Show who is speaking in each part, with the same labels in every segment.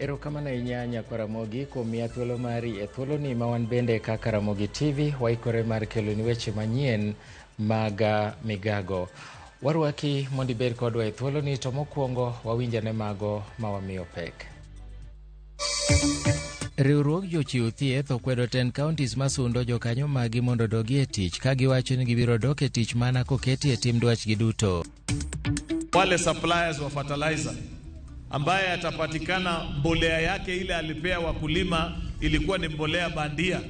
Speaker 1: Erokamano inyanya kwa Ramogi kuom miya thuolo mari e thuolo ni ma wan bende kaka RamogiTV waikore mar keloni weche manyien mag migago. Warwaki mondo ibed kodwa e thuolo ni, to mokwongo wawinjane mago ma wamiyo pek. Riwruog jochiw thieth okwedo 10 counties masundo jokanyo magi mondo dogi e tich, ka giwacho ni gibiro dok e tich mana koketi e tim dwachgi duto.
Speaker 2: Wale suppliers wa fertilizer ambaye atapatikana mbolea yake ile alipea wakulima ilikuwa ni mbolea bandia,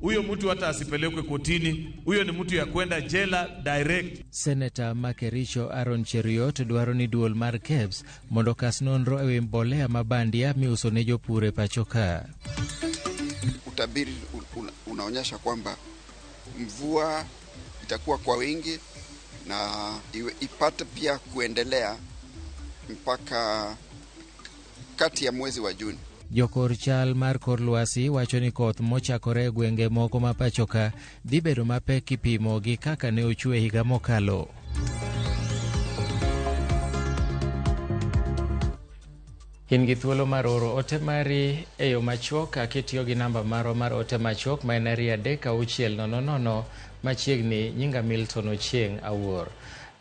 Speaker 2: huyo mtu hata asipelekwe kotini, huyo ni mtu ya kwenda jela direct.
Speaker 1: Senator Makericho Aaron Cheriot dwaro ni duol mar KEBS mondo kas nonro ewi mbolea mabandia miuso ne jopur e pacho ka.
Speaker 3: Utabiri unaonyesha kwamba mvua itakuwa kwa wingi na ipate pia kuendelea mpaka kati ya mwezi wa Juni.
Speaker 1: Jokor chal mar kor lwasi wacho ni koth mochakore gwenge moko ma pacho ka dhi bedo mapek kipimo gi kaka ne ochwe higa mokalo. In gi thuolo mar oro ote mari e yo machuok kitiyo gi namba maro mar ote machuok ma en 36000 machiegni nyinga Milton Ochieng Awuor.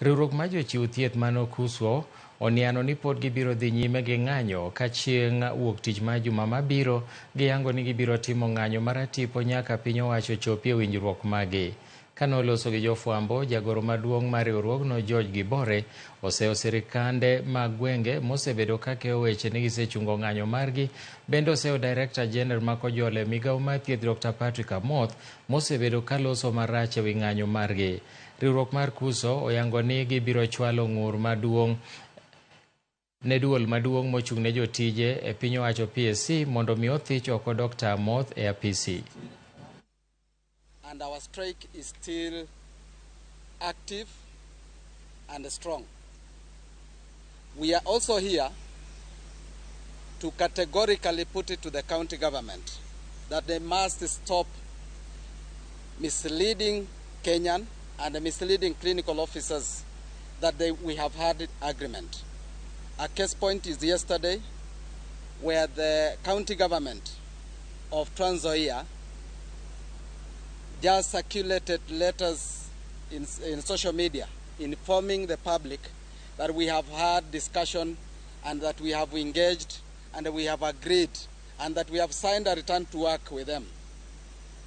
Speaker 1: Riwruok ma jochiw thieth mano kuswo oniano ni pod gibiro dhi nyime gi ng'anyo ka chieng' wuok tich ma juma mabiro giyango ni gibiro timo ng'anyo maratipo nyaka piny owacho chopie winjruok magi. Kanoloso gi jofwambo, jagoro maduong' mar riwruogno George Gibore oseo sirikande mag gwenge mosebedo ka keyo weche ni gisechungo ng'anyo margi. Bende oseo Director General makojole migawo mar thieth Dr. Patrick Amoth mosebedo ka loso marach ewi ng'anyo margi. Riwruok mar kuso oyango ni gibiro chwalo ng'ur maduong' ne duol maduong' mochung' ne jotije e piny owacho PSC mondo mi othich oko Dr. Amoth e apisi.
Speaker 4: And our strike is still active and strong. We are also here to categorically put it to the county government that they must stop misleading Kenyan and misleading clinical officers that we have had agreement. A case point is yesterday where the county government of Trans Nzoia just circulated letters in social media informing the public that we have had discussion and that we have engaged and we have agreed and that we have signed a return to work with them.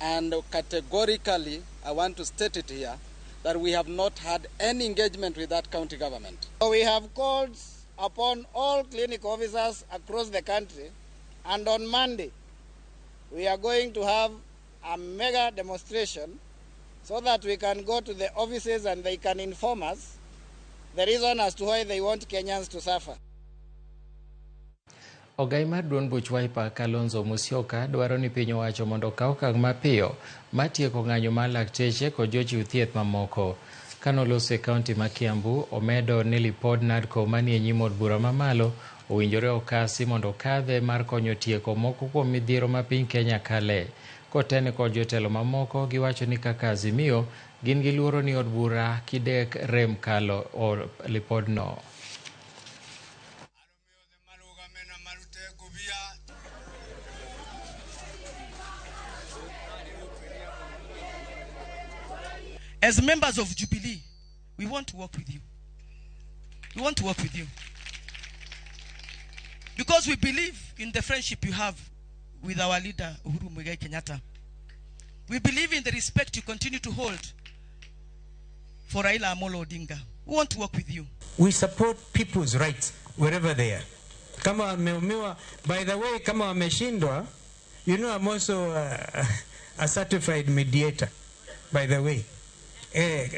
Speaker 4: And categorically, I want to state it here, that we have not had any engagement with that county government.
Speaker 5: So we have called upon all clinic officers across the country, and on Monday we are going to have a mega demonstration so that we can go to the offices and they can inform us the reason as to why they want Kenyans to suffer.
Speaker 1: Ogai mar duond buch Wiper Kalonzo Musyoka dwaro ni piny owacho mondo kaw okang' mapiyo matieko ng'anyo mar lakteche kod jochiw thieth mamoko. Kanoloso e kaunti ma Kiambu, omedo ni lipod NADCO manie nyim od bura mamalo owinjore okasi mondo kadhe mar konyo tieko moko kuom midhiero ma piny Kenya kale. Kotene kod jotelo mamoko giwacho ni kaka Azimio gin gi luoro ni od bura kidek rem kalo o lipodno.
Speaker 6: As members of Jubilee, we want to work with you. We want to work with you. Because we believe in the friendship you have with our leader, Uhuru Muigai Kenyatta. We believe in the respect you continue to hold for Raila Amolo Odinga. We want to work with you.
Speaker 7: We support people's rights wherever they are. Kama wameumiwa, by the way, kama wameshindwa, you know I'm also a certified mediator, by the way.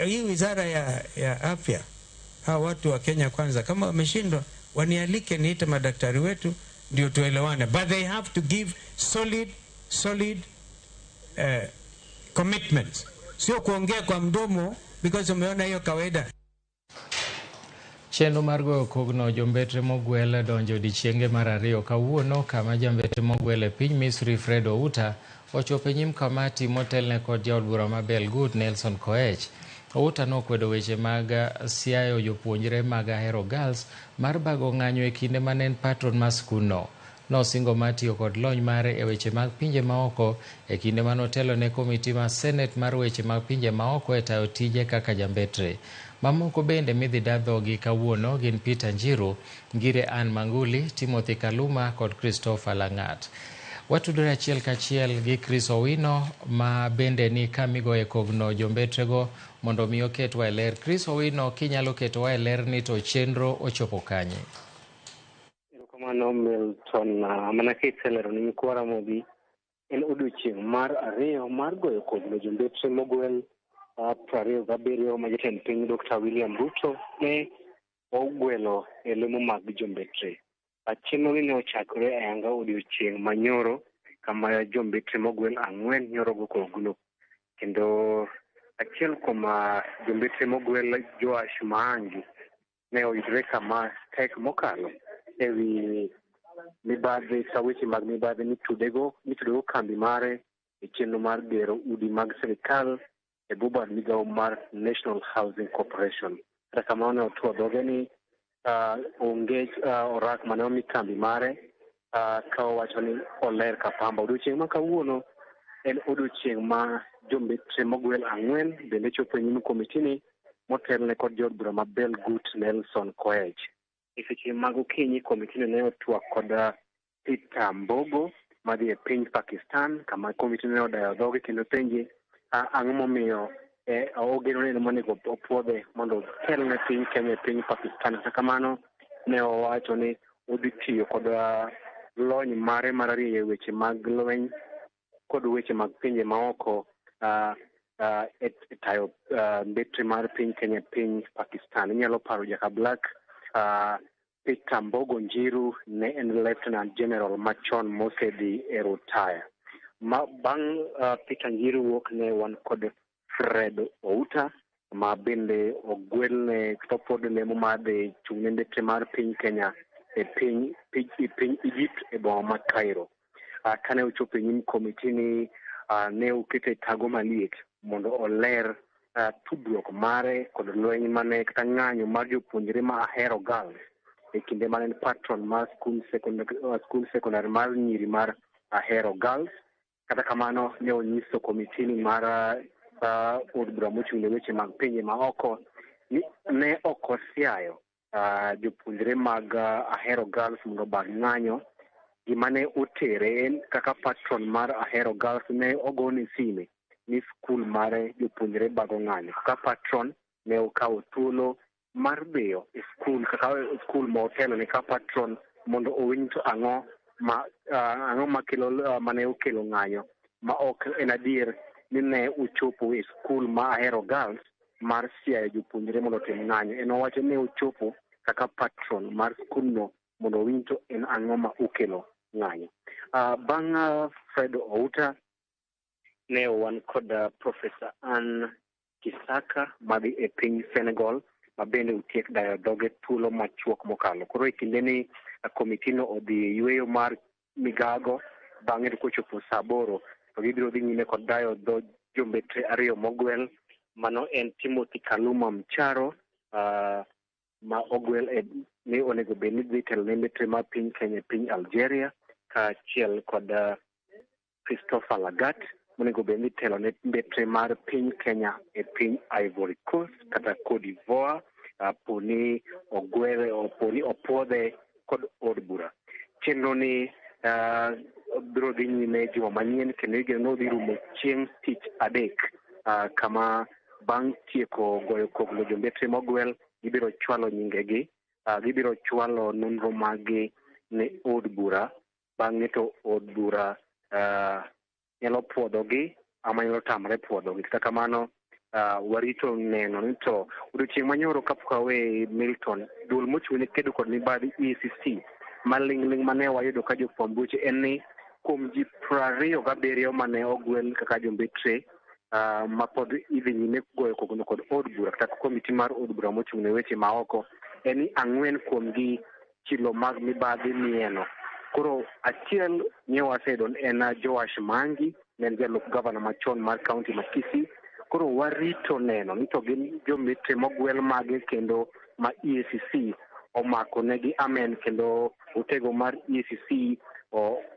Speaker 7: Hii wizara ya afya, hawa watu wa Kenya kwanza, kama wameshindwa, wanialike niite madaktari wetu ndio tuelewane. But they have to give solid commitments. Sio kuongea kwa mdomo because umeona hiyo kawaida.
Speaker 1: Chenro mar goyo kogno jombetre mogwel donjo odiechienge mar ariyo kawuono, kama jambetre mogwel e piny Misri Fred Outa ochopo nyim kamati motelne kod jaod bura ma Belgut Nelson Koech. Outa nokwedo weche mag siayo jopuonjre mag Ahero Girls mar bago ng'anyo e kinde mane en patron mar skulno. nosingo mar tiyo kod lony mare e weche mag pinje maoko e kinde manotelo ne komiti mar Senate mar weche mag pinje maoko e tayo tije kaka jambetre. Mamoko bende midhi dadhogi kawuono gin Peter Njiru, Ngire Ann Manguli, Timothy Kaluma kod Christopher Langat. Watudore achiel kachiel gi Chris Owino ma bende ni kamigoye kogno jombetrego mondo mi oketwa e ler. Chris Owino, kinyalo ketowa e ler ni to chenro ochopo kanye?
Speaker 8: Erokamano Milton, mana kitselero ni kwa Ramogi en odiochieng' mar ariyo mar goyo kogno jombetre mogwel 27 ma jatend piny Dr. William Ruto ne ogwelo e lemo mag jombetre. Chenro ni ne ochakore ayanga odiochieng' manyoro kama jombetre mogwel 4 nyoro go kogno. Kendo achiel kuom jombetre mogwel Joash Maangi ne oyudre kama tek mokalo ewi mibadhi saweche mag mibadhi mitudego kambi mare e chenro mar gero udi mag sirikal e bubad migawo mar National Housing Corporation. Kata kamano otuo dhoge ni onge orak mane omi kambi mare ka owacho ni oler kapamba. Odiochieng' ma kawuono en odiochieng' ma jombetre mogwel 4 bende chopo e nyim komiti ni motelne kod jod bura ma Belgut Nelson Koech. E seche mag okinyi komiti ne otwak kod Peter Mbogo madhi e piny Pakistan kama komiti ne odayo dhoge kendo penje ang'o momiyo ogeno ni monego opuodhe mondo otelne piny Kenya e piny Pakistan. Kata kamano ne owacho ni odhi tiyo kod lony mare mar rieyo weche mag lweny kod weche mag pinje maoko e tayo mbetre mar piny Kenya piny Pakistan. Inyalo paro jaka Black Peter Mbogo Njiru ne en Lieutenant General machon mosedhi e retire. Bang' Peter Njiru wuok ne wan kod Fred Outa ma bende ogwelne pod lemo mar dhi chung'ne mbetre mar piny Kenya e piny Egypt e boma ma Cairo. Kane ochopo e nyim komiti ni ne okete tago maliet mondo oler tudruok mare kod lweny mane kata ng'anyo mar jopuonjre ma Ahero Girls e kinde mane patron mar skul sekondari mar nyiri mar Ahero Girls. Kata kamano ne onyiso komiti ni mar od bura mochung'ne weche mag pinje maoko ni ne ok osiayo jopuonjre mag Ahero Girls mondo bag ng'anyo. Gima ne otere en kaka patron mar Ahero Girls ne ogone sime ni skul mare jopuonjre bago ng'anyo. Kaka patron ne okawo thuolo mar dhiyo e skul kaka skul motelo ne ka patron mondo owinj to ang'o makelo mane okelo ng'anyo ma ok en adier ni ne ochopo e skul ma Ahero Girls mar siayo jopuonjre mondo otim ng'anyo. En owacho ni ochopo kaka patron mar skulno mondo owinj to en ang'o ma okelo ng'anyo. Bang' Fred Outa ne wan kod Professor Ann Kisaka madhi e piny Senegal ma bende utiek dayo dhoge thuolo machuok mokalo. Koro e kinde ni komiti no odhi yweyo mar migago bang'e kochopo saa 8 to gibiro dhi nyime kod dayo dho jombetre 2 mogwel. Mano en Timothy Kaluma Mcharo ma ogwel ni onego bed ni dhi telo ne mbetre mar piny Kenya piny Algeria kaachiel kod Christopher Lagat monego bed ni telo ne mbetre mar piny Kenya e piny Ivory Coast kata Cote d'Ivoire poni ogwele poni opuodhe kod od bura. Chenro ni biro dhi nyime juma manyien kendo igeno dhi rumo chieng' tich adek kama bang' tieko goyo koglo jombetre mogwel gibiro chwalo nyingegi, gibiro chwalo nonro magi ne od bura. Bang'e to od bura nyalo puodhogi ama nyalo tamre puodhogi. Kata kamano warito neno ni to odiochieng' manyoro kapok awe Milton, duol mochung'ne kedo kod mibadhi EACC maling'ling mane wayudo ka jofwamb weche en ni kuom ji 27 mane ogwel kaka jombetre ma pod idhi nyime goyo kogno kod od bura kata komiti mar od bura mochung'ne weche maoko en ni 4 kuomgi chilo mag mibadhi mieno. Koro achiel nye wasedon en Joash Mangi, ne jalup gavana machon mar kaunti ma Kisii. Koro warito neno ni to gin jombetre mogwel mage kendo ma EACC omako negi amen kendo otego mar EACC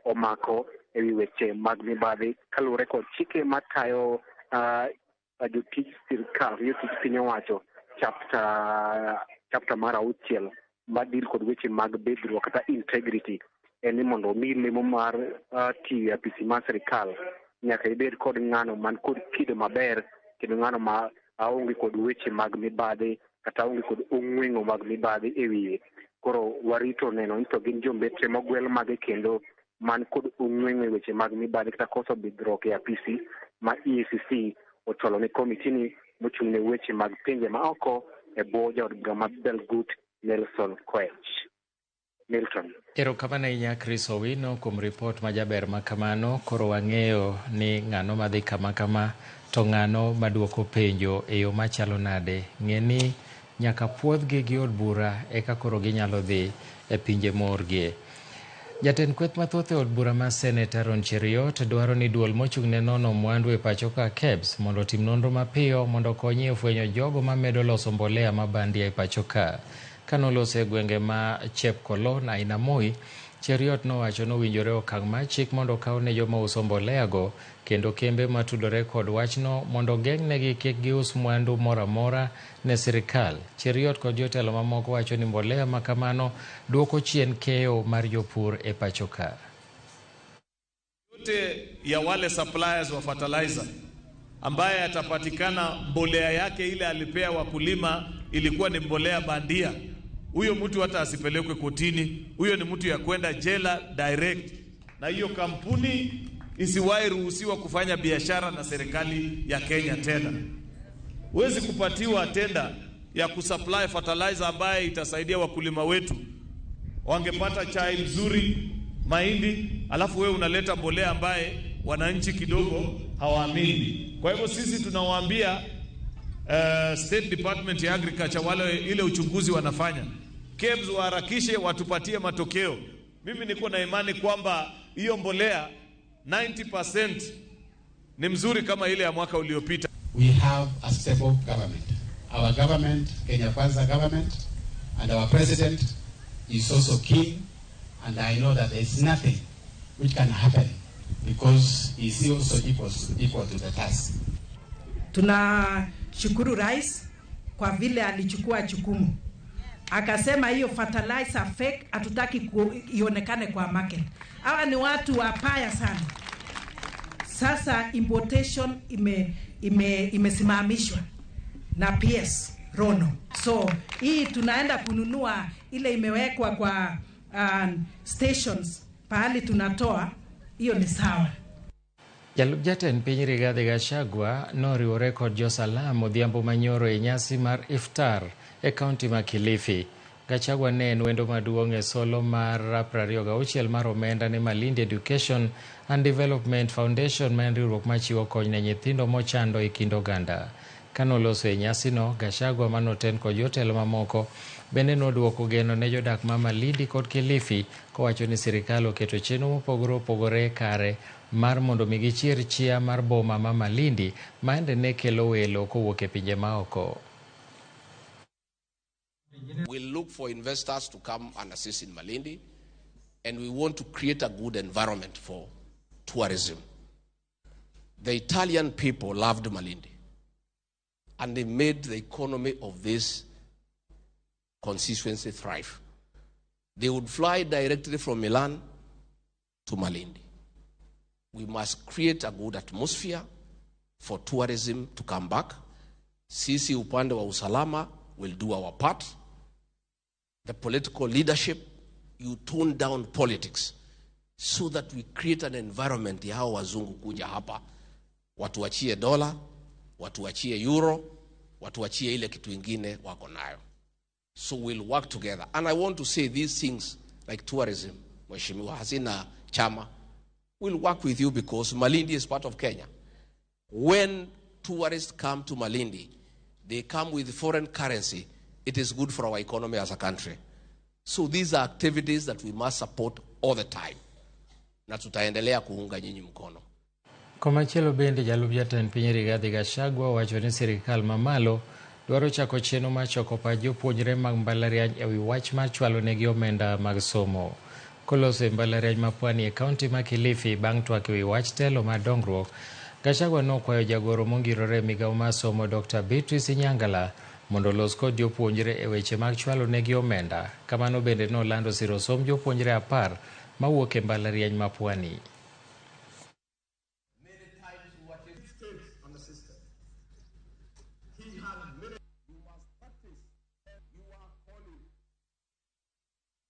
Speaker 8: omako ewi weche mag mibadhi kaluwore kod chike matayo jotich sirkal, jotich piny owacho chapter mar 6 madil kod weche mag bedruok kata integrity. En ni mondo omi lemo mar tiyo apisi mar sirkal nyaka ibed kod ng'ano man kod kido maber, kendo ng'ano ma aonge kod weche mag mibadhi kata onge kod ong'weng'o mag mibadhi e wiye. Koro warito neno ni to gin jombetre mogwel mage kendo man kod ong'weng'o e weche mag mibadhi kata koso bidhruok e apisi ma EACC otolo ne komiti ni mochung'ne weche mag pinje ma oko e bwo jaod bura ma Belgut Nelson Koech. Milton.
Speaker 1: Erokamano ahinya Chris Owino kuom ripot ma jaber ma kamano. Koro wang'eyo ni ng'ano madhi kama kama to ng'ano maduoko penjo e yo machalo nade. Ng'eni nyaka puodhgi gi od bura eka koro ginyalo dhi e pinje morgie. Jatend kweth mathoth e od bura ma Senator Ron Cheriot dwaro ni duol mochung'ne nono mwandu e pacho ka KEBS mondo otim nonro mapiyo mondo okonyi e fwenyo jogo mamedo loso mbolea mabandia e pacho ka. Kanoloso e gwenge ma Chepkolon aina Moi, Cheriot nowacho nowinjore okang' mar chik mondo okaw ne joma uso mbolea go kendo kembe matudore kod wachno mondo geng'negi kik gius mwandu moro amora ne sirkal. Cheriot kod jotelo mamoko wacho ni mbolea ma kamano duoko chien keyo mar jopur e pacho ka.
Speaker 2: Yote ya wale suppliers wa fertilizer ambaye atapatikana mbolea yake ile alipea wakulima ilikuwa ni mbolea bandia, huyo mtu hata asipelekwe kotini, huyo ni mtu ya kwenda jela direct, na hiyo kampuni isiwahi ruhusiwa kufanya biashara na serikali ya Kenya tena. Huwezi kupatiwa tenda ya kusupply fertilizer ambaye itasaidia wakulima wetu. Wangepata chai mzuri, mahindi, alafu wewe unaleta mbolea ambaye wananchi kidogo hawaamini. Kwa hivyo sisi tunawaambia State Department ya Agriculture wale ile uchunguzi wanafanya, KEBS waharakishe watupatie matokeo. Mimi niko na imani kwamba hiyo mbolea 90% ni mzuri kama ile ya mwaka uliopita.
Speaker 9: We have a stable government. Our government, Kenya Kwanza government, and our president is also keen, and I know that there is nothing which can happen because he is also equal to the task.
Speaker 10: Tunashukuru rais kwa vile alichukua jukumu. Akasema hiyo fertilizer fake hatutaki ionekane kwa market. Hawa ni watu wapaya sana. Sasa importation imesimamishwa na PS Rono. So hii tunaenda kununua ile imewekwa kwa stations pahali tunatoa, hiyo ni sawa.
Speaker 1: Jalup jatend piny Rigathi Gachagua noriwore kod josalam odhiambo manyoro e nyasi mar iftar e kaunti ma Kilifi. Gachagua ne en wendo maduong' e solo mar 26 mar omenda ne Malindi Education and Development Foundation ma en riwruok machiwo kony ne nyithindo mochando e kind oganda. Kanoloso e nyasino, Gachagua manoten kod jotelo mamoko bende noduoko geno ne jodak ma Malindi kod Kilifi kowacho ni sirkal oketo chenro mopogore opogore kare mar mondo mi gichier chia mar boma ma Malindi maende ne kelo welo kowuok e pinje maoko.
Speaker 11: We'll look for investors to come and assist in Malindi, and we want to create a good environment for tourism. The Italian people loved Malindi, and they made the economy of this constituency thrive. They would fly directly from Milan to Malindi. We must create a good atmosphere for tourism to come back. Sisi upande wa usalama will do our part. The political leadership, you tone down politics so that we create an environment ya hao wazungu kuja hapa. Watuachie dola, watuachie euro, watuachie ile kitu ingine wako nayo. So we'll work together. And I want to say these things like tourism, Mheshimiwa Hasina Chama, we'll work with you because Malindi is part of Kenya. When tourists come to Malindi, they come with foreign currency. It is good for our economy as a country. So these are activities that we must support all the time. Na tutaendelea kuunga nyinyi mkono.
Speaker 1: Komachielo bende jalup jatend piny Rigathi Gachagua wacho ni sirkal mamalo dwaro chako chenro mar choko pach jopuonjre mag mbalariany ewi wach mar chwalo negi omenda mag somo. Koloso e mbalariany ma Pwani e kaunti ma Kilifi bang' twak ewi wach telo mar dongruok, Gachagua nokwayo jagoro mongirore e migawo mar somo Dr. Beatrice Nyangala mondo olos kod jopuonjre e weche mag chwalo negi omenda. Kamano bende nolando siro somb jopuonjre 10 mawuok e mbalariany ma Pwani.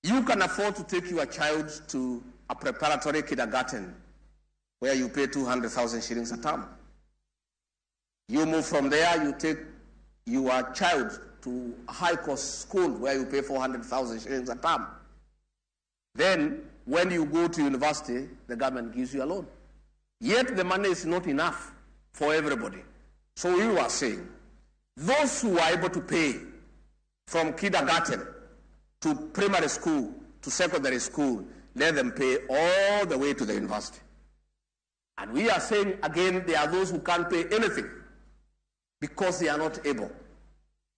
Speaker 11: You can afford to take your child to a preparatory kindergarten where you pay 200,000 shillings a term. You move from there, you take your child to a high-cost school where you pay 400,000 shillings a term. Then, when you go to university, the government gives you a loan. Yet the money is not enough for everybody. So we were saying, those who are able to pay from kindergarten to primary school to secondary school, let them pay all the way to the university. And we are saying again, there are those who can't pay anything because they are not able.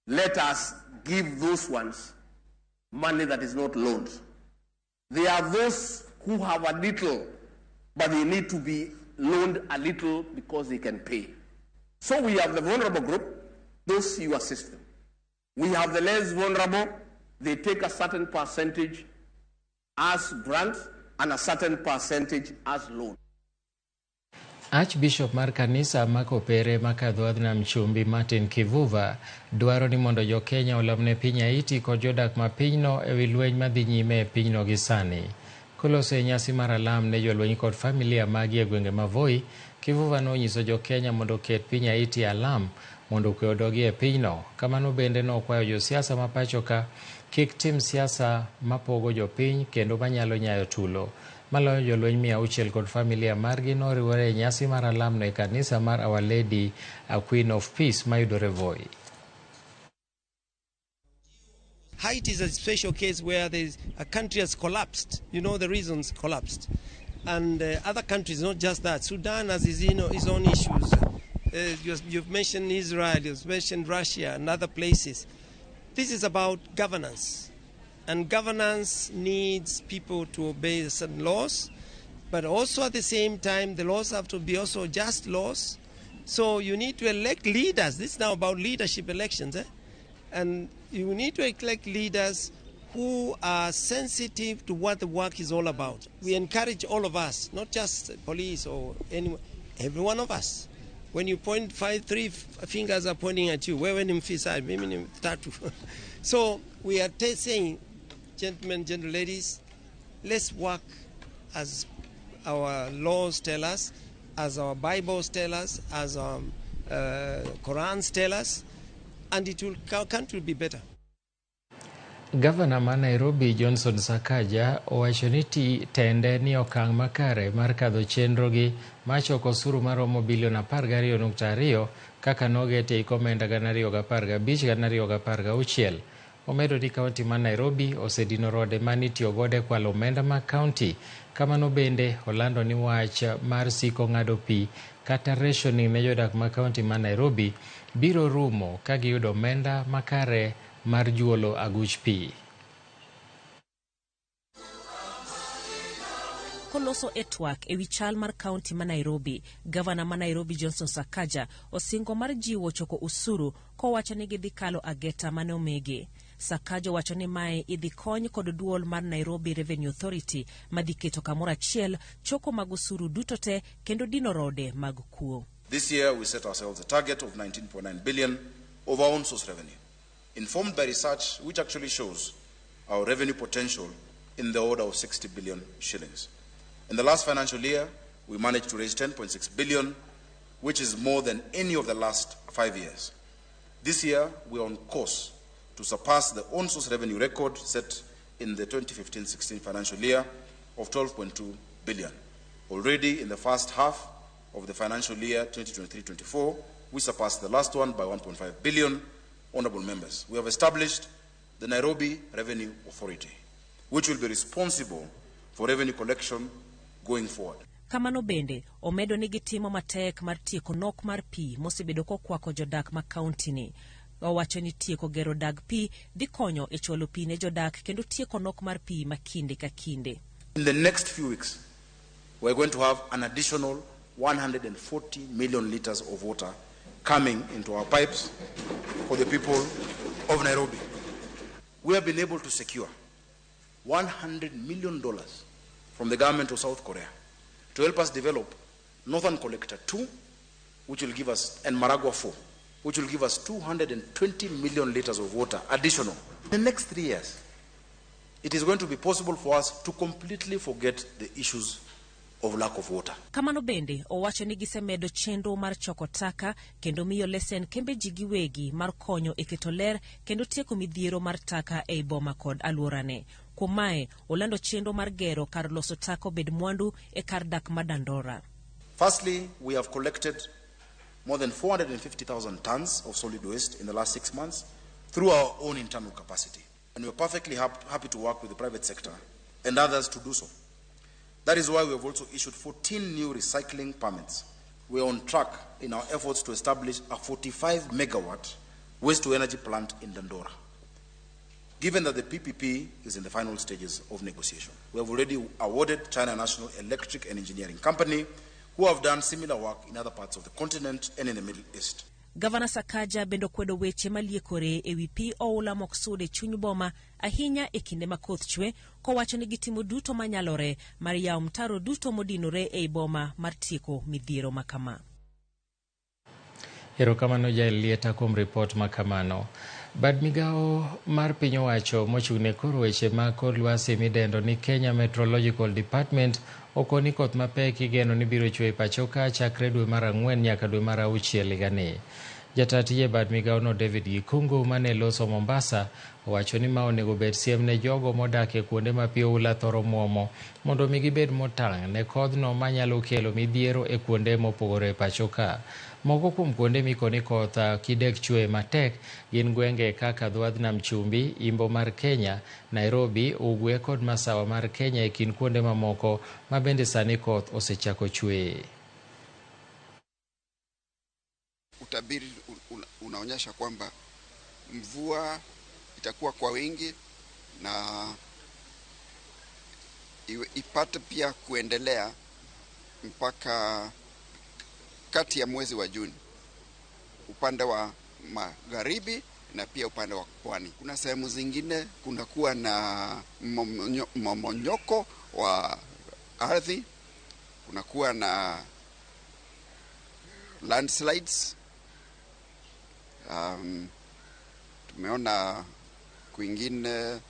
Speaker 11: Let us give those ones money that is not loaned. There are those who have a little, but they need to be loaned a little because they can pay. So we have the vulnerable group, those you assist them. We have the less vulnerable, they take a certain percentage as grant and a certain percentage as loan.
Speaker 1: Archbishop mar kanisa makopere makadho na mchumbi Martin Kivuva dwaro ni mondo jo Kenya olamne piny Haiti kod jodak ma pinyno ewi lweny madhi nyime e pinyno gi sani. Koloso e nyasi mar alam ne jolweny kod familia magi e gwenge ma Voi, Kivuva nonyiso jo Kenya mondo ket piny Haiti alam mondo kwe odogi e pinyno. Kamano bende nokwayo josiasa ma pachoka kik tim siasa mapogo jopiny kendo manyalo nyayo tulo. Maloyo jolweny 600 kod familia margi noriwore e nyasi mar alamno e kanisa mar Our Lady, a Queen of Peace mayudore Voi.
Speaker 12: Haiti is a special case where a country has collapsed. You know the reasons collapsed. And other countries, not just that. Sudan has his own issues. You've mentioned Israel, you've mentioned Russia and other places. This is about governance. And governance needs people to obey certain laws, but also at the same time, the laws have to be also just laws. So you need to elect leaders. This is now about leadership elections. And you need to elect leaders who are sensitive to what the work is all about. We encourage all of us, not just police or anyone, every one of us. When you point 3 fingers are pointing at you. So we are saying, gentlemen, gentle ladies, let's work as our laws tell us, as our Bibles tell us, as our Qurans tell us, and our country will be better.
Speaker 1: Gavana ma Nairobi Johnson Sakaja owacho ni tende ni okang' makare mar kadho chenrogi ma choko osuru maromo bilion 12.2 kaka nogete i komenda 2015-2016. Omedo ni kaunti ma Nairobi osedino rode manitiyo gode kwalo omenda ma kaunti. Kamano bende olando ni wach mar siko ng'ado pi kata rationing ne jodak ma kaunti ma Nairobi biro rumo ka giyudo omenda makare mar juolo aguch pi.
Speaker 13: Koloso e twak ewi chal mar kaunti ma Nairobi, gavana ma Nairobi Johnson Sakaja osingo mar jiwo choko usuru kowacho ni gidhi kalo ageta mane omigi. Sakaja wacho ni mae idhi kony kod duol mar Nairobi Revenue Authority madhi keto kamoro achiel choko mag usuru duto te kendo dino rode mag kuo.
Speaker 14: This year we set ourselves a target of 19.9 billion of our own source revenue, informed by research which actually shows our revenue potential in the order of 60 billion shillings. In the last financial year, we managed to raise 10.6 billion, which is more than any of the last 5 years. This year, we are on course to surpass the own source revenue record set in the 2015-16 financial year of 12.2 billion. Already in the first half of the financial year 2023-24, we surpassed the last one by 1.5 billion. Honorable members, we have established the Nairobi Revenue Authority, which will be responsible for revenue collection going forward.
Speaker 13: Kamano bende, omedo ni gitimo matek mar tieko nok mar pi mosebedo kokwako jodak ma kaunti ni. Owacho ni tieko gero dag pi dhi konyo e chwalo pi ne jodak kendo tieko nok mar pi ma kinde ka kinde.
Speaker 14: In the next few weeks, we're going to have an additional 140 million liters of water coming into our pipes for the people of Nairobi. We have been able to secure $100 million from the government of South Korea to help us develop Northern Collector 2, which will give us, and Maragua 4, which will give us 220 million liters of water additional. In the next 3 years, it is going to be possible for us to completely forget the issues of lack of water.
Speaker 13: Kamano bende, owacho ni gisemedo chenro mar choko taka kendo miyo lesen kembe ji giwegi mar konyo e keto ler kendo tieko midhiero mar taka e boma kod alworane. Kuom mae, olando chenro mar gero kar loso taka obed mwandu e kar dak ma Dandora.
Speaker 14: Firstly, we have collected more than 450,000 tons of solid waste in the last 6 months through our own internal capacity. And we're perfectly happy to work with the private sector and others to do so. That is why we have also issued 14 new recycling permits. We are on track in our efforts to establish a 45 megawatt waste-to-energy plant in Dandora. Given that the PPP is in the final stages of negotiation, we have already awarded China National Electric and Engineering Company, who have done similar work in other parts of the continent and in the Middle East.
Speaker 13: Gavana Sakaja bendo kwedo weche maliekore e wi pi oula moksude chuny boma ahinya e kinde ma koth chwe, kowacho ni gitimo duto manyalore mar yawo mtaro duto modinore e boma mar tieko midhiero makama.
Speaker 1: Erokamano Jaelieta kuom ripot makamano. Bad migao mar piny owacho mochung'ne kor weche mag kor lwasi midendo ni Kenya Meteorological Department okoni koth mapek igeno ni biro chwe pacho ka chakre dwe mar 4 nyaka dwe mar 6 higani. Jatatiye bad migao no David Gikungu mane loso Mombasa owacho ni ma onego bed siem ne jogo modak e kuonde ma pi oula thoro muomo mondo mi gibed motang' ne kodhno manyalo kelo midhiero e kuonde mopogore pacho ka. Moko kuom kuonde mikoni koth kidek chwe matek gin gwenge kaka Dwadh Nam Chumbi, Imbo mar Kenya, Nairobi, Ugwe kod Masawa mar Kenya e kind kuonde mamoko ma bende sani koth osechako chwe.
Speaker 3: Utabiri unaonyesha kwamba mvua itakuwa kwa wingi na ipate pia kuendelea mpaka kati ya mwezi wa Juni upande wa magharibi na pia upande wa pwani. Kuna sehemu zingine kunakuwa na mmomonyoko wa ardhi, kunakuwa na landslides. Tumeona kwingine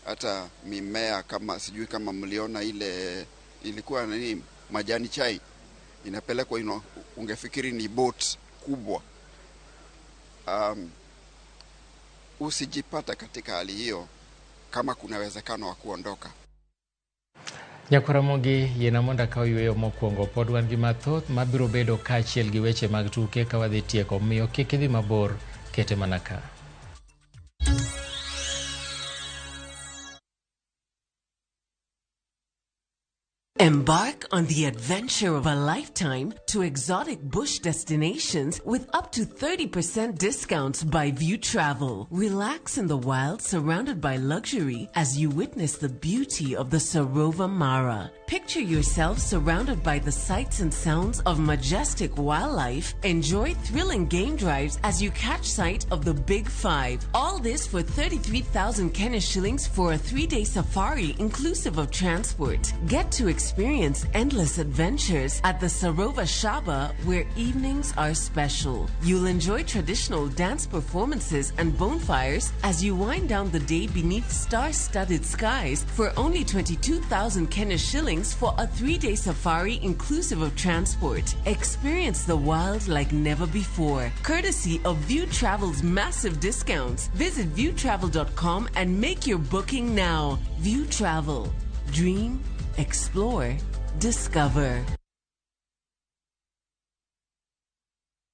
Speaker 3: hata mimea kama sijui kama mliona ile ilikuwa nini majani chai inapelekwa ungefikiri ni boat kubwa. Usijipata katika hali hiyo kama kuna uwezekano wa kuondoka.
Speaker 1: Ramogi yenamonda ka oyweyo mokwongo pod wan gi mathoth mabiro bedo kaachiel gi weche mag tuke ka wadhi tieko miyo kik idhi mabor kete mana ka.
Speaker 15: Embark on the adventure of a lifetime to exotic bush destinations with up to 30% discounts by View Travel. Relax in the wild surrounded by luxury as you witness the beauty of the Sarova Mara. Picture yourself surrounded by the sights and sounds of majestic wildlife. Enjoy thrilling game drives as you catch sight of the Big Five. All this for 33,000 Kenya shillings for a 3-day safari inclusive of transport. Get to experience endless adventures at the Sarova Shaba, where evenings are special. You'll enjoy traditional dance performances and bonfires as you wind down the day beneath star-studded skies for only 22,000 Kenya shillings for a 3-day safari inclusive of transport. Experience the wild like never before, courtesy of View Travel's massive discounts. Visit viewtravel.com and make your booking now. View Travel. Dream, explore, discover.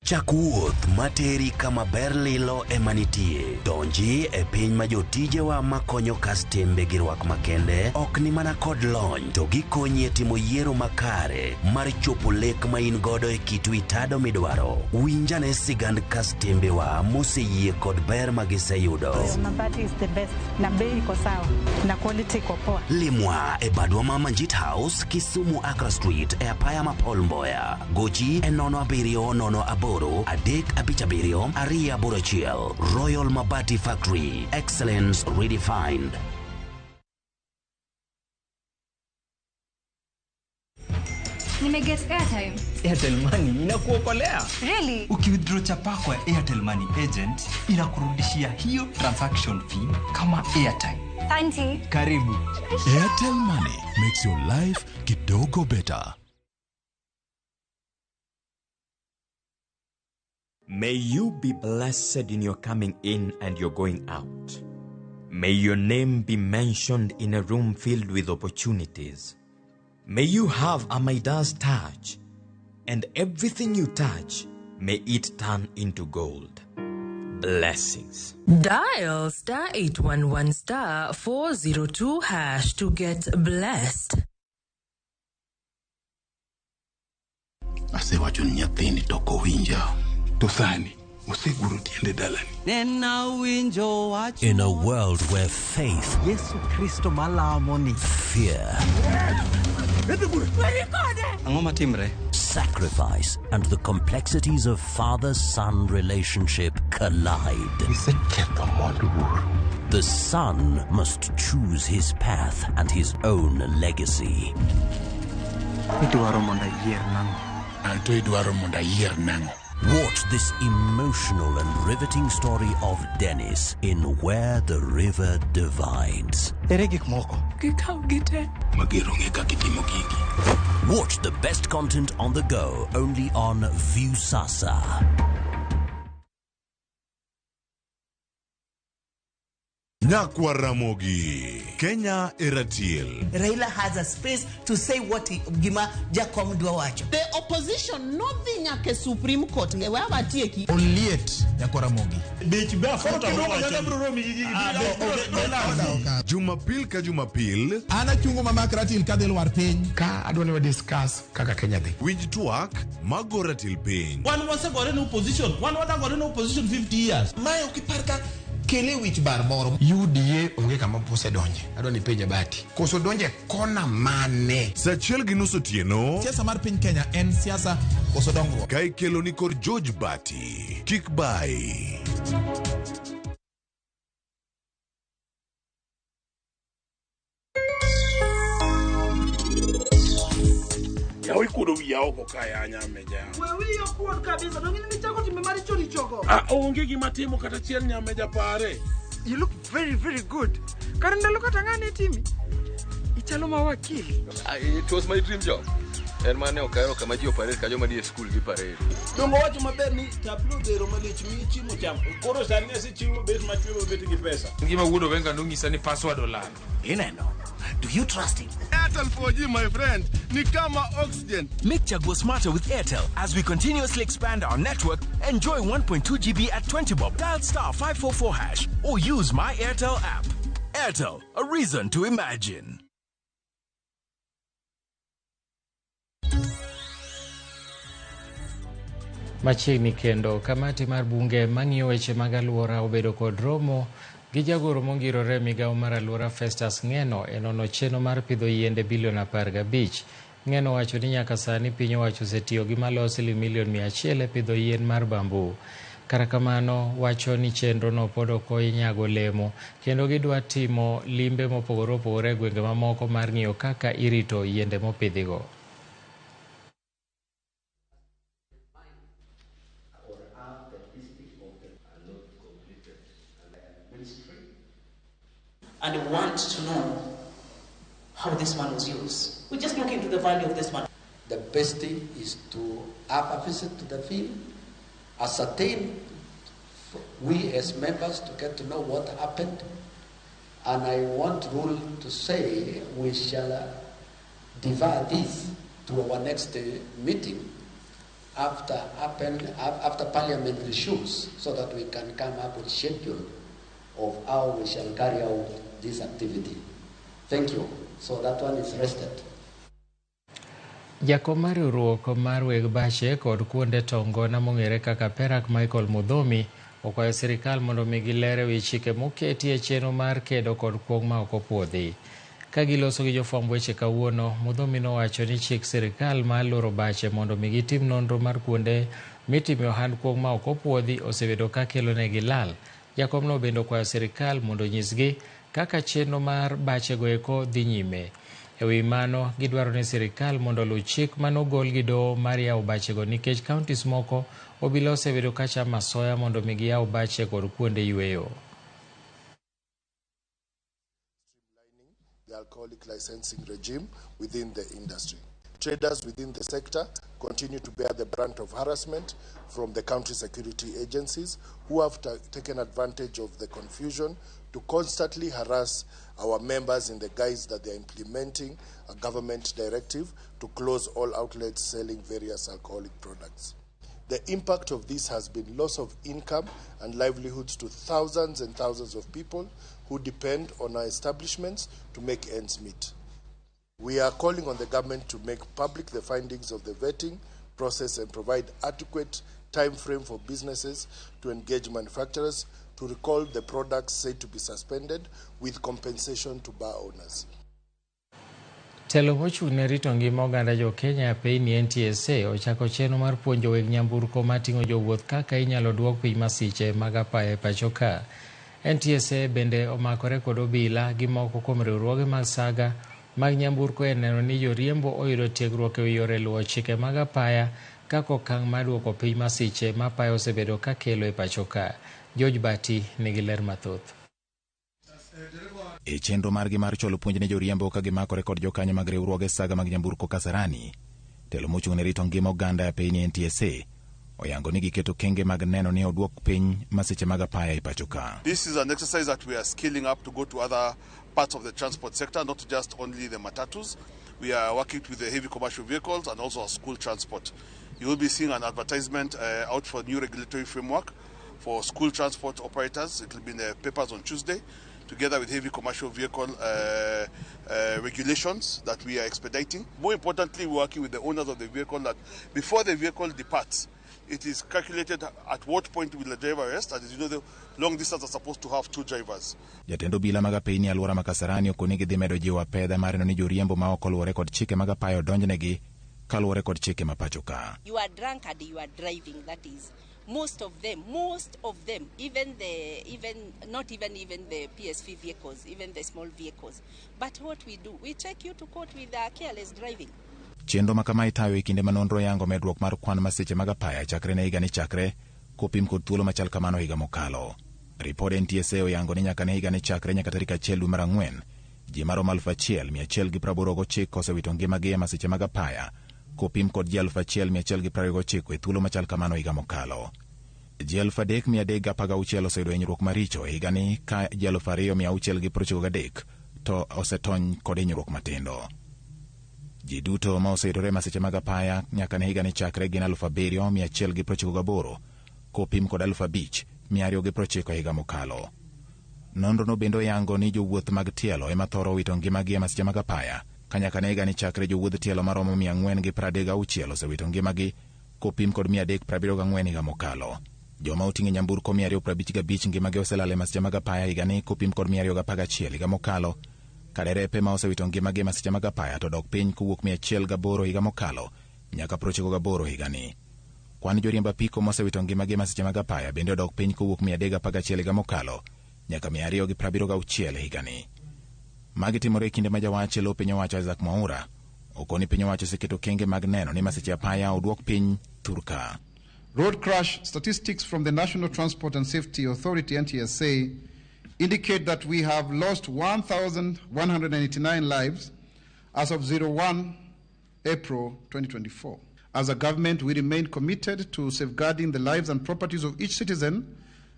Speaker 16: Chak wuoth materi kama ber lilo emanitie. Donji e piny ma jotijewa makonyo kastembe gi rwak makende ok ni mana kod lony to gikonyi e timo yiero makare mar chopo lek ma in godo e kitu itado midwaro. Winjane sigand kastembewa moseyie kod ber ma giseyudo.
Speaker 17: Mabati is the best. Na bei iko sawa. Na quality iko poa.
Speaker 16: Limwa e badwa ma Manjit House, Kisumu Accra Street e apaya ma Paul Mboya. Gochi e 070 Adek Abichabirio, Aria Burachiel, Royal Mabati Factory, excellence redefined.
Speaker 18: Nimeget airtime.
Speaker 19: Airtel Money inakuokolea.
Speaker 18: Really?
Speaker 19: Ukiwithdraw chapa kwa Airtel Money agent inakurudishia hiyo transaction fee kama airtime.
Speaker 18: Auntie.
Speaker 19: Karibu.
Speaker 20: Airtel Money makes your life kidogo better.
Speaker 21: May you be blessed in your coming in and your going out. May your name be mentioned in a room filled with opportunities. May you have a Midas touch, and everything you touch, may it turn into gold. Blessings.
Speaker 22: Dial *811*402# to get blessed.
Speaker 20: Ase wachun nyathini toko winja. Tosani, oseguro tiende dalani.
Speaker 23: In a world where faith, fear, sacrifice, and the complexities of father-son relationship collide, the son must choose his path and his own legacy. Watch this emotional and riveting story of Dennis in Where the River Divides. Watch the best content on the go only on Viusasa.
Speaker 24: Nyakwa Ramogi, Kenya Eratiel.
Speaker 25: Raila has a space to say what Gima Jakom Dwawacho.
Speaker 26: The opposition, nothing like a Supreme Court.
Speaker 24: Oliet Nyakwa Ramogi. Jumapil ka Jumapil.
Speaker 27: Ana chungo mama Kratil kadel warpin. Ka adwani wa discuss kaka Kenya de.
Speaker 24: Wij tuak magoratil pin.
Speaker 27: One was a opposition. One was a opposition 50 years. Mayo kiparka. Kele wich bar moro UDA onge kama pose donje adoni penja bati koso donje kona mane
Speaker 24: Sachiel gi nusu tieno
Speaker 27: siasa mar piny Kenya en siasa koso dongruok
Speaker 24: kai kelo ni kod George Bati kik bai
Speaker 28: Yawi kudo wiya oko kaya nyameja.
Speaker 29: Wewe yo kuod kabisa dongini ni chako timemari chori choko.
Speaker 28: Onge gima timo kata chiel nyameja pare.
Speaker 29: You look very good. Karenda look at ngani timi. Ichalo mawakili.
Speaker 30: It was my dream job. En mane okaero kama ji operate ka joma ni school gi parade.
Speaker 28: Dongo wacho maber ni tablo dero malich mi chimo cham. Koro sani ase chimo bet machwe bet gi pesa.
Speaker 30: Ngima wuodo venga nungisa ni password olal.
Speaker 25: Ineno. Do you trust him?
Speaker 28: Airtel 4G, my friend. Ni kama oxygen.
Speaker 31: Make Chaguo smarter with Airtel. As we continuously expand our network, enjoy 1.2 GB at 20 bob. Dial *544# or use my Airtel app. Airtel, a reason to imagine.
Speaker 1: Machiegni kendo kamati mar bunge mang'iyo weche mag alwora obedo kod romo gi jagoro mongirore migawo mar alwora Festus Ng'eno e nono chenro mar pidho yiende bilion 15. Ng'eno wacho ni nyaka sani piny owacho osetiyo gi malo milion 100 e pidho yien mar bambu. Kata kamano wacho ni chenro no pod ok onyago olemo kendo gidwa timo limbe mopogore opogore e gwenge mamoko mar ng'iyo kaka irito yiende mopidhigo.
Speaker 25: And we want to know how this man was used. We just look into the value of this man.
Speaker 32: The best thing is to have a visit to the field, ascertain we as members to get to know what happened. And I want Rule to say we shall defer this to our next meeting after Parliament resumes, so that we can come up with schedule of how we shall carry out this activity. Thank you. So that one is rested.
Speaker 1: Jakom mar riwruok mar weg bache kod kuonde tongona mong'ere kaka Perak Michael Mudhomi okwayo sirikal mondo mi gilere wi chike moketi e chenro mar kedo kod kuong' ma ok opuodhi. Ka giloso gi jofwamb weche kawuono, Mudhomi nowacho ni chik sirikal mar loro bache mondo mi gitim nonro mar kuonde mitime ohand kuong' ma ok opuodhi osebedo ka kelo negi lal. Jakom no bende okwayo sirikal mondo nyisgi kaka chenro mar bache go eko dhi nyime. E wi mano, gidwaro ni sirikal mondo luw chik manogol gi doho mar yawo bachego nikech kauntis moko obila osebedo ka chamo asoya mondo mi giyaw bache kod kuonde yweyo.
Speaker 2: The alcoholic licensing regime within the industry. Traders within the sector continue to bear the brunt of harassment from the country security agencies who have taken advantage of the confusion to constantly harass our members in the guise that they are implementing a government directive to close all outlets selling various alcoholic products. The impact of this has been loss of income and livelihoods to thousands and thousands of people who depend on our establishments to make ends meet. We are calling on the government to make public the findings of the vetting process and provide adequate time frame for businesses to engage manufacturers to recall the products said to be suspended with compensation to bar owners.
Speaker 1: Telo mochung'ne rito ngima oganda jo Kenya piny NTSA ochako chenro mar puonjo weg nyamburko mating'o jowuoth kaka inyalo duok piny masiche mag apaya e pacho ka. NTSA bende omakore kod obila gi moko kuom riwruoge mag saga mag nyamburko e neno ni joriembo oyudo tiegruok e wi yore luwo chike mag apaya kaka okang' mar duoko piny masiche ma apaya osebedo ka kelo e pacho ka. George Bati nigi ler mathoth.
Speaker 4: E chenro margi mar cholo puonj ne joriembo ka gimakore kod jokanyo mag riwruoge saga mag nyamburko Kasarani, telo mochung'ne rito ngima oganda e piny NTSA oyango ni giketo kenge mag neno ni oduok piny masiche mag apaya e pacho ka.
Speaker 5: This is an exercise that we are scaling up to go to other parts of the transport sector, not just only the matatus. We are working with the heavy commercial vehicles and also our school transport. You will be seeing an advertisement out for new regulatory framework for school transport operators. It will be in the papers on Tuesday, together with heavy commercial vehicle regulations that we are expediting. More importantly, we're working with the owners of the vehicle that before the vehicle departs, it is calculated at what point will the driver rest. As you know, the long distance are supposed to have 2 drivers.
Speaker 4: Jatendo bila mag apeyni alwora ma Kasarani okoni gidhi medo jiwo pedha mar neno ni joriembo ma ok oluwore kod chike mag apaya odonjnegi kaluwore kod chike ma pacho ka.
Speaker 6: You are drunk and you are driving, that is. Most of them, even not even the PSV vehicles, even the small vehicles. But what we do, we take you to court with careless driving.
Speaker 4: Chenro ma kama itayo e kinde ma nonro yango medruok mar kwan masiche mag apaya chakre ne higa ni chakre kopim kod thuolo machal kamano higa mokalo. Ripod NTSA oyango ni nyaka ne higa ni chakre nyaka tarik 1 dwe mar Ang'wen, ji maromo 1,189 osewito ngimagi e masiche mag apaya kopim kod ji 1,129 e thuolo machal kamano higa mokalo. Ji 3,316 oseyudo hinyruok maricho e higa ni ka ji 2,693 to osetony kod hinyruok matindo. Ji duto ma oseyudore masiche mag apaya nyaka ne higa ni chakre gin 7,198 kopim kod 5,290 e higa mokalo. Nonro no bende oyango ni jowuoth mag tielo ema thoro wito ngimagi e masiche mag apaya, ka nyaka ne higa ni chakre jowuoth tielo maromo 436 osewito ngimagi kopim kod 374 higa mokalo. Joma oting'o nyamburko 255 ngimagi oselal e masiche mag apaya higa ni kopim kod 211 higa mokalo. Kaderepe ma osewito ngimagi e masiche mag apaya to dok piny kowuok 108 higa mokalo nyaka 98 higa ni. Kwan joriemb apiko ma osewito ngimagi e masiche mag apaya bende odok piny kowuok 311 higa mokalo nyaka 276 higa ni. Magi timore e kinde ma jawach lo piny owacho Isaac Mwaura okoni piny owacho oseketo kenge mag neno ni masiche apaya oduok piny thurka.
Speaker 7: Road crash statistics from the National Transport and Safety Authority NTSA indicate that we have lost 1,189 lives as of 01 April 2024. As a government, we remain committed to safeguarding the lives and properties of each citizen,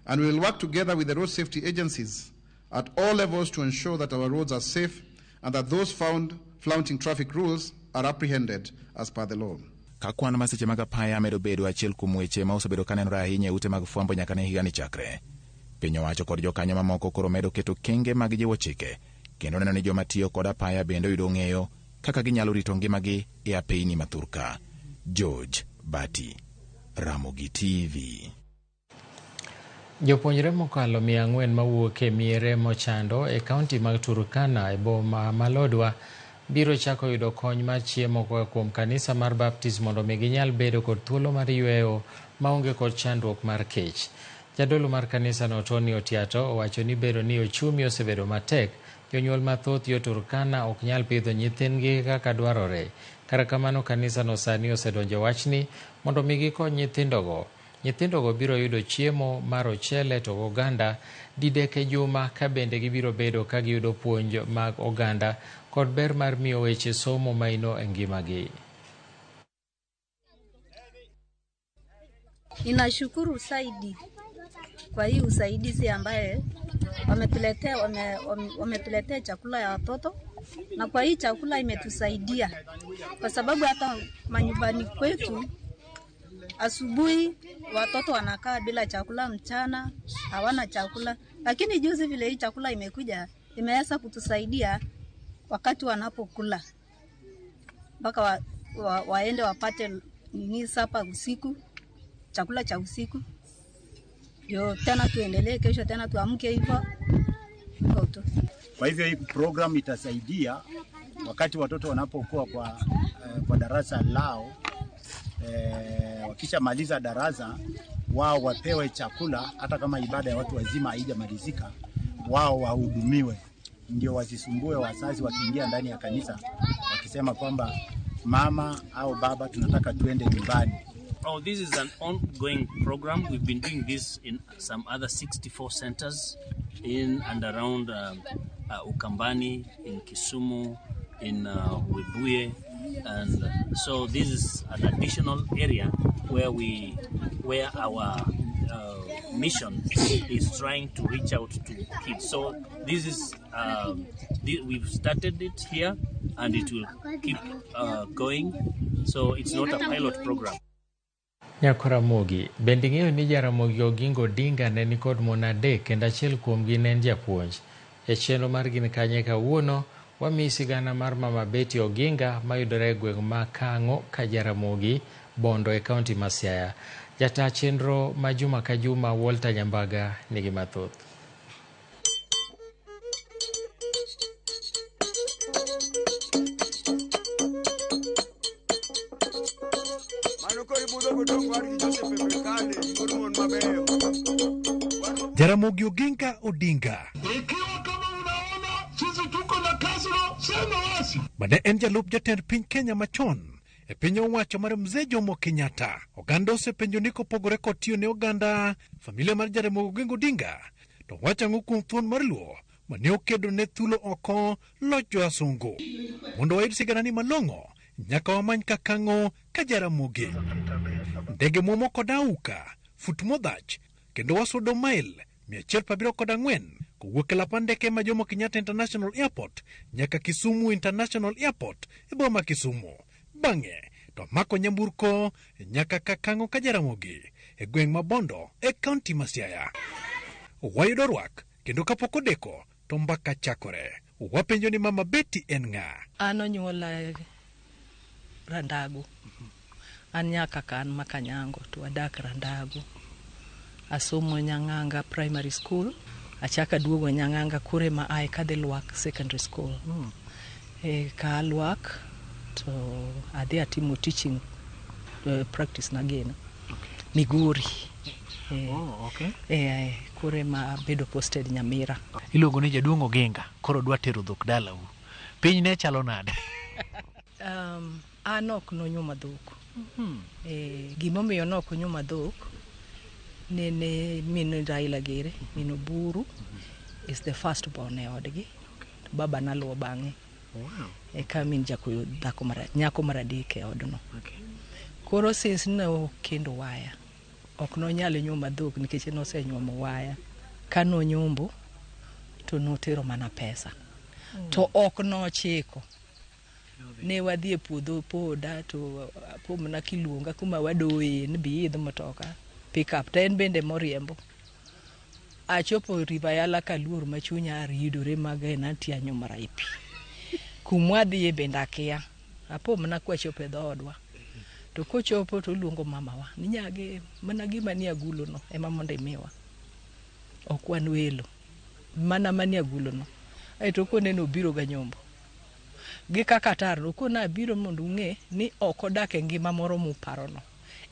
Speaker 7: and we will work together with the road safety agencies at all levels to ensure that our roads are safe and that those found flouting traffic rules are apprehended as per the law.
Speaker 4: ka kwan masiche mag apaya medo bedo achiel kuom weche ma osebedo ka nenore ahinya e ute mag fwambo nyaka ne higani chakre. Piny owacho kod jokanyo mamoko koro medo keto kenge mag jiwo chike kendo neno ni joma tiyo kod apaya bende yudo ng'eyo kaka ginyalo rito ngimagi e apeyni mathurka. George Bati, Ramogi TV.
Speaker 1: Jopuonjre mokalo 400 mawuok e miere mochando e kaunti mag Turkana e boma ma Lodwar biro chako yudo kony mar chiemo koa kuom kanisa mar Baptist mondo mi ginyal bedo kod thuolo mar yueyo maonge kod chandruok mar kech. Jadolo mar kanisa no Tony Otiato owacho ni bedo ni ochumi osebedo matek, jonyuol mathoth yo Turkana ok nyal pidho nyithindgi kaka dwarore. Kata kamano kanisa no sani osedonjo wachni mondo mi gikony nyithindogo. Nyithindogo biro yudo chiemo mar ochele to oganda didek e juma, ka bende gibiro bedo ka giyudo puonj mag oganda kod ber mar miyo weche somo maino e ngimagi.
Speaker 3: Ninashukuru zaidi kwa hii usaidizi ambaye wametuletea chakula ya watoto, na kwa hii chakula imetusaidia kwa sababu hata manyumbani kwetu asubuhi watoto wanakaa bila chakula, mchana hawana chakula, lakini juzi vile hii chakula imekuja imeweza kutusaidia wakati wanapokula mpaka waende wapate nini sapa usiku, chakula cha usiku. Yo tena tuendelee kesho tena tuamke hivyo.
Speaker 8: Kwa hivyo hii program itasaidia wakati watoto wanapokuwa kwa darasa lao, wakisha maliza darasa wao wapewe chakula, hata kama ibada ya watu wazima haijamalizika wao wahudumiwe, ndio wasisumbue wazazi wakiingia ndani ya kanisa wakisema kwamba mama au baba tunataka tuende nyumbani.
Speaker 9: Oh, this is an ongoing program. We've been doing this in some other 64 centers in and around Ukambani, in Kisumu, in Webuye, and so this is an additional area where our mission is trying to reach out to kids. So this is we've started it here, and it will keep going. So it's not a pilot program.
Speaker 1: Ramogi, bende ng'eyo ni Jaramogi Oginga Odinga ne ni kod mon adek kendo achiel kuomgi ne en japuonj. E chenro mar gin kanye kawuono wamiyi sigana mar Mama Betty Oginga mayudore e gweng' ma Kang'o ka Jaramogi Bondo e kaunti ma Siaya. Jata chenro ma juma ka juma Walter Nyambaga nigi mathoth.
Speaker 20: Jaramogi Oginga Odinga.
Speaker 10: Ikiwa kama unaona sisi tuko na kasoro, sema wasi.
Speaker 20: Bade en jalup jatend piny Kenya machon e piny owacho mar Mzee Jomo Kenyatta. Oganda osepenjo ni kopogore kod tiyo ne oganda familia mar Jaramogi Oginga Odinga to wacho ang'o kuom thuon mar Luo mane okedo ne thulo oko loch joasungu. Mondo wayud siganani malong'o nyaka wamany kakang'o ka Jaramogi. Ndege momo kod auka fut modhach kendo wasudo mail 174 kowuok e lapa ndeke ma Jomo Kenyatta International Airport nyaka Kisumu International Airport e boma Kisumu. Bang'e to mako nyamburko nyaka kakang'o ka Jaramogi e gweng' ma Bondo e kaunti ma Siaya. Wayudo rwak kendo kapok odeko to mbaka chakore. Wapenjo ni Mama Betty en ng'a?
Speaker 11: An onyuola Randago. An nyaka kan Makanyango to adak Randago. Asomo Nyang'anga Primary School. Achaka duogo Nyang'anga kure ma ai kadhi Lwak Secondary School. Ka Lwak to adhi atimo teaching practice nageno. Migori. Kure ma bedo posted Nyamira.
Speaker 12: Iluongo ni Jaduong' Oginga, koro dwa tero dhok dalau. Piny ne chalo nade?
Speaker 11: An ok nonyuma dhok. Gimomiyo nok onyuma dhok nene min Raila Gere, min Oburu is the first born e odgi. Baba naluwo bang'e. Eka min jakuyo dhako nyako mar adek e odno. Koro since no kendo waya ok nonyalo nyuma dhok nikech nosenyuomo waya. Ka nonyombo to notero mana pesa. To ok nochiko ne wadhi e puodho poda to po mana kiluonga kuma wadoye ni bi idh motoka pick up ten bende moriembo achopo Rivayala kaluor machunya ridore magena tianyo maraipi kumwadhi bende akia apo mana kwachopo e dhoodwa to kochopo to luongo mamawa ni nyage mana gima ni agulo no ema mondo imiwa okwan welo mana mani agulo no ai to koneno biro ga nyombo gi kaka tarno kona biro mondo ung'e ni ok odak e ngima moro muparo no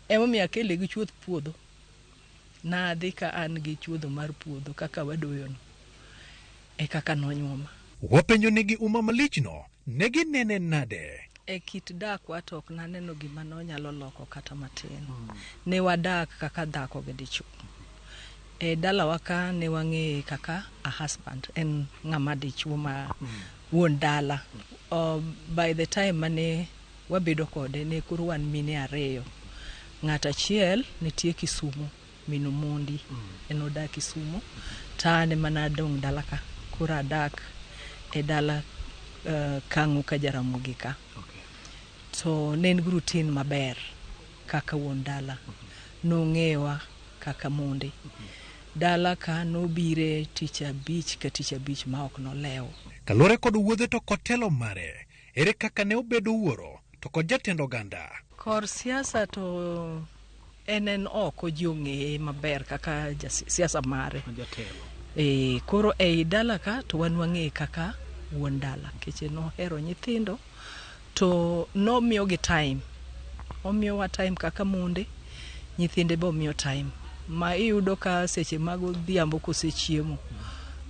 Speaker 11: ema mi akele gi chuoth puodho na dhi ka an gi chuodho mar puodho kaka wadoyo no e kaka nonyuoma.
Speaker 20: Wapenjo negi uma malichno negi nene nade
Speaker 11: e kit dak wa to ok naneno gima nonyalo loko kata matin. Ne wadak kaka dhako gi dichuo e dala waka ne wang'e kaka a husband en ng'ama dichuo ma wuon dala. By the time mane wabedo kode ne koro wan mine ariyo, ng'at achiel nitie Kisumu, minu mondi en odak Kisumu, tane mana dong dala ka koro adak e dala Kang'o ka Jaramogi ka. So ne en routine maber kaka wuon dala nong'ewa kaka mondi. Dala ka nobire tich abich ka tich abich ma ok nolewo.
Speaker 20: Kalore kod wuodhe to kotelo mare ere kaka ne obedo wuoro to kod jatend oganda.
Speaker 11: Kor siasa to en oko ji ong'eye maber kaka siasa mare koro ei dala ka to wan wang'eye kaka wuon dala keche nohero nyithindo to nomiyogi time, omiyowa time kaka monde, nyithinde be omiyo time ma iyudo ka seche mag odhiambo kosechiemo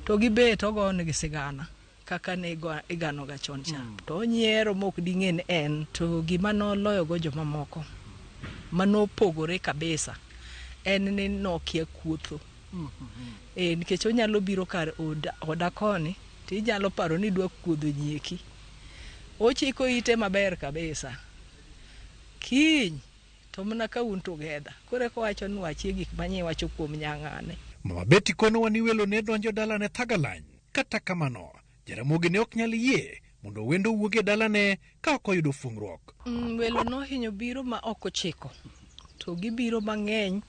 Speaker 11: to gibet ogonegi sigana kaka ne igano ga chon cha to onyiero mok ding'en en to gima noloyo go joma moko manopogore kabisa en ni nokia kuotho nikech onyalo biro kar oda koni to inyalo paro ni dwa kuodho nyieki, ochiko ite maber kabisa kiny to mana ka un together kore ko wacho ni wachie gik manye wacho kuom nyang'ane.
Speaker 20: Mama Betty kono wani welo ne donjo dala ne Thagalañ kata kamano Jaramogi ne ok nyal yie mondo wendo wuoge dala ne ka ok oyudo fungruok.
Speaker 11: Welo no hinyo biro ma ok ochiko to gibiro mang'eny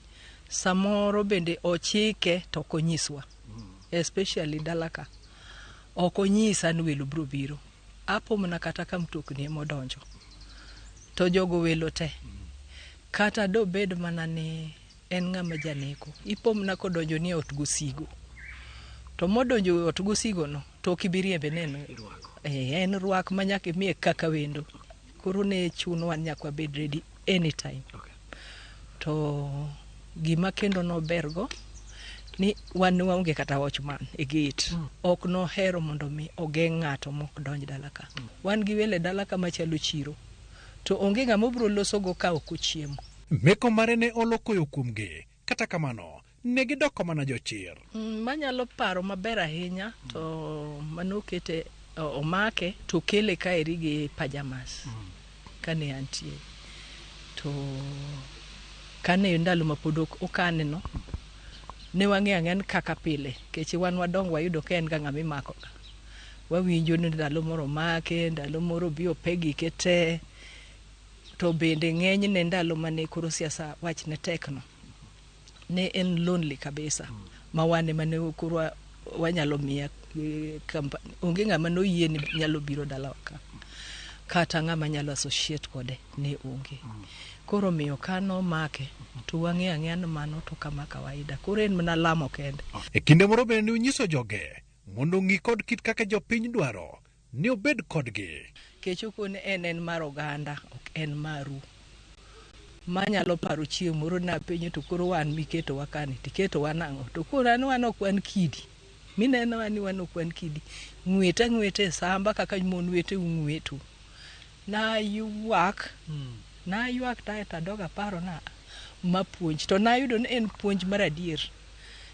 Speaker 11: samoro bende ochike to konyiswa especially dala ka ok onyisa ni welo bro biro apo mana kata ka mtokni modonjo to jogo welo te kata do bed mana ni en ng'ama janeko ipo mana kodonjo ni ot gosigo to modonjo ot gosigo no to kibirie neno en rwak manyaka mie kaka wendo koro ne chuno wan nyaka bed ready anytime. To gima kendo no bergo ni wan waonge kata watchman e gate ok no hero mondo mi ogeng' ng'ato mok donj dala ka wan gi wele dala ka machalo chiro to onge ng'ama bro loso go ka ok ochiemo.
Speaker 20: Meko mare ne olokoyo kuomgi kata kamano ne gidoko mana jochir.
Speaker 11: Manyalo paro maber ahinya to manokete omake to kele ka erige pajamas kane antie to kane ndalo mapod okane no ne wang'eyo ang'en kaka pile keche wan wadong wayudo ka en ga ng'ama imako wawinjo ni ndalo moro make ndalo moro bio pegi kete to bende ng'eny ne ndalo mane koro siasa wach ne tekno ne en lonely kabisa ma wane mane koro wanyalo miya onge ng'ama noyie ni nyalo biro dala ka kata ng'ama nyalo associate kode ne onge koro miyo kano make to wang'e ang'en mano to kama kawaida koro en mana lamo kende.
Speaker 20: E kinde moro bende unyiso joge mondo ng'i kod kit kaka jopiny dwaro ni obed kodgi
Speaker 11: kecho kone en mar oganda ok en maru manyalo paro chieng' moro na penyo to koro wan miketo wakani tiketo wanang'o to koro wan ok wan kidi mineno ani wan ok wan kidi ng'wete samba kaka mon wete ung'weto na yuak ta doga paro na mapuonj to na yudo ni en puonj mar adier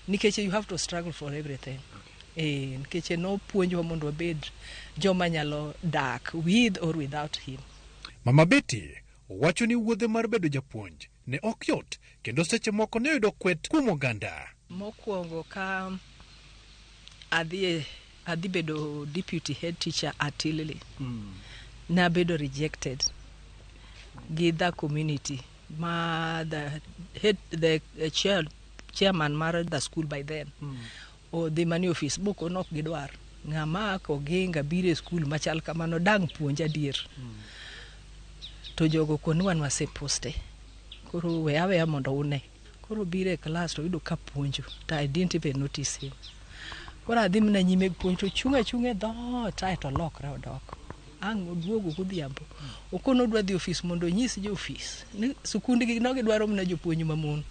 Speaker 11: nikech you have to struggle for everything nikech no puonjwa mondo wabed joma nyalo dak with or without him.
Speaker 20: Mama Betty wacho ni wuodhe mar bedo japuonj ne ok yot kendo seche moko ne yudo kwet kuom oganda.
Speaker 11: Mokwongo ka adhi bedo deputy head teacher at Tilili nabedo rejected gi the community ma the chairman mar the school by then o the mani office boko nok gidwar ng'ama ko ginga bire school machal kamano dang puonja dier to jogo konwan wase poste koro we awe mondo une koro bire class to yudo ka puonjo to I didn't even notice him koro adhim na nyime puonjo chunga dho to lokra odok ang oduogo godhiambo okono dwa dhi office mondo nyis jo office ni sukundi gi no gidwaro mna jopuonj mamon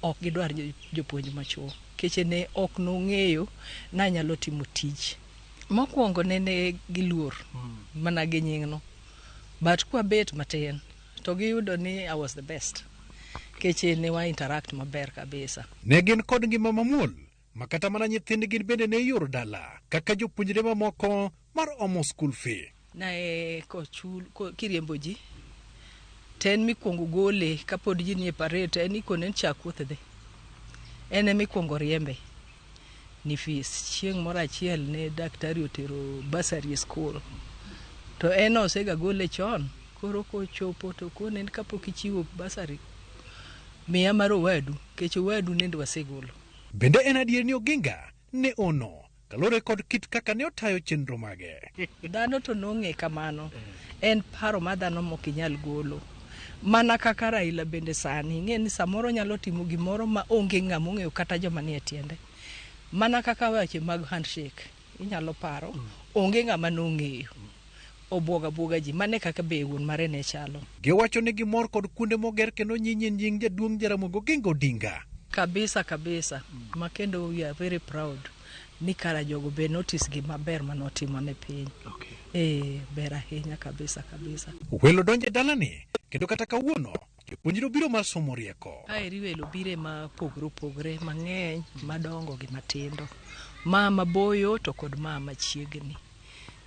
Speaker 11: ok gidwar jopuonj machuo keche ne ok no ng'eyo na nyalo timo tich mokwongo nene giluor mana gi nyingno but kwa bet matin to giyudo ni I was the best keche ne wa interact maber kabisa
Speaker 20: ne gin kod ngima mamuol makata mana nyithindgi bende ne yor dala kaka jopuonjre mamoko mar omo school fee
Speaker 11: na kiriembo ji ten mikwongo gole kapod ji nie parade en ikonen chakuoth dhi en mikwongo riembe ni fees chieng' moro achiel ne daktari otero bursary school to en osega gole chon koro kochopo to konen kapok ichiwo bursary miya mar owadu kech owadu nende wasegolo
Speaker 20: bende en adier ni Oginga ne ono kalore kod kit kaka ne otayo chenro mage
Speaker 11: dhano to nong'e kamano en paro ma dhano mokinyal golo mana kaka Raila bende sani ng'e ni samoro nyalo timo gimoro ma onge ng'ama ong'eyo kata joma nie tiende mana kaka weche mag handshake inyalo paro onge ng'ama nong'eyo obwoga ji mane kaka be wuon mare ne chalo
Speaker 20: giwacho ni gimor kod kuonde moger kendo nyinyin nying jaduong' Jaramogi Oginga Odinga
Speaker 11: kabisa makendo we are very proud ni kara jogo be notice gi maber manotimo ne piny ber ahinya kabisa
Speaker 20: welo donje dalani kendo kata kawuono jopuonjre biro mar somo rieko
Speaker 11: aeri welo bire ma pogre mang'eny madongo gi matindo ma maboyo to kod ma machiegni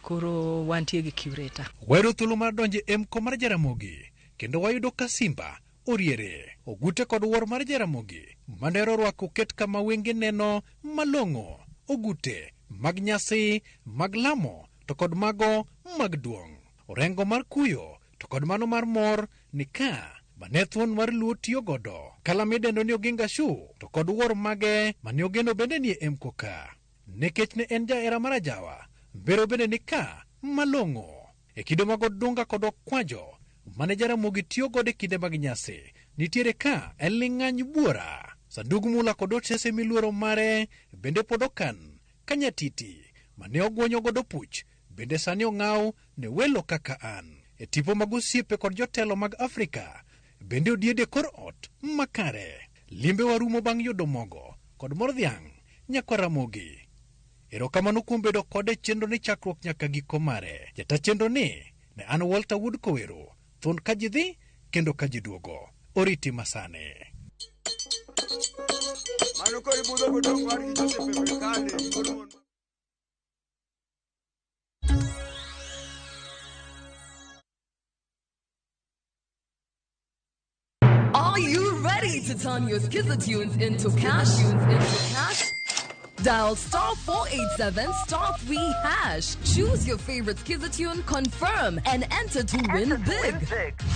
Speaker 11: koro wantie gi curator
Speaker 20: wero thuolo mar donje emko mar Jaramogi kendo wayudo ka Simba oriere ogute kod wuor mar Jaramogi manero rwako ket kama wenge neno malong'o ogute mag nyasi mag lamo to kod mago mag duong' orengo mar kuyo to kod mano mar mor ni ka manethwon mar luo tiyo godo kala midendo ni Oginga Show to kod wuor mage mane ogeno bende ni emko ka nekech ne en jaera mar Ajawa bero bende ni ka malong'o e kido mag odunga kod okwajo mane Jaramogi tiyo godo e kinde mag nyasi nitiere ka en ling'any buora sandug mula kod otese miluoro mare bende pod okan kanyatiti mane ogwonyo godo puch bende sani ong'aw ne welo kaka an e tipo mag osiepe kod jotelo mag Afrika bende odiede kor ot makare limbe warumo bang' yudo mogo kod mor dhiang' nyakwa Ramogi erokamano kuom bedo kode chenro ni chakruok nyaka giko mare jata chenro ni ne an Walter Wood Kowero thon ka ji dhi kendo ka ji duogo oriti masane
Speaker 13: Are you ready to turn your Skizzer tunes into cash? Dial *487*3#. Choose your favorite Skizzer tune, confirm, and enter to win big.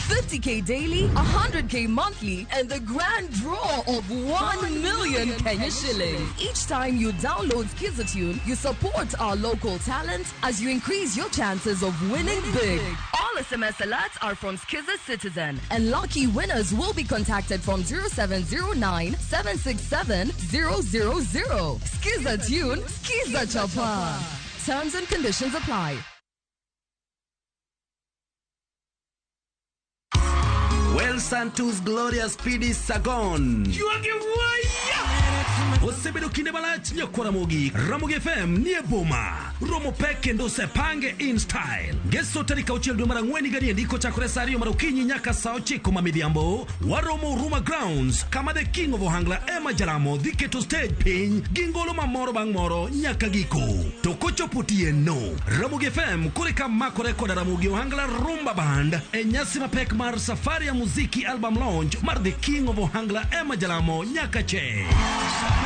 Speaker 13: 50k daily, 100k monthly, and the grand draw of 1 million Kenya shillings. Each time you download Skizzer tune, you support our local talent as you increase your chances of winning big. All SMS alerts are from Skizzer Citizen, and lucky winners will be contacted from 0709 767 000. Skizzer tune, Skizzer chopper. Terms and conditions apply.
Speaker 14: Well, Santos Gloria Speedy Sagon. Osebedo kinde malach nyakwa Ramogi FM nie boma romo pek kendo sepange in style geso tarika uchiel dwe mara ng'weni gadi ndiko chakore saa 2 mar okinyi nyaka saa 9 mamidhiambo waromo Ruma Grounds kama the king of Ohangla Emma Jalamo dhi keto stage piny gi ngolo mamoro bang' moro nyaka giko to kochopo tieno Ramogi FM kureka makore kod Ramogi Ohangla Rumba Band e nyasi mapek mar safari ya muziki album launch mar the king of Ohangla Emma Jalamo nyaka che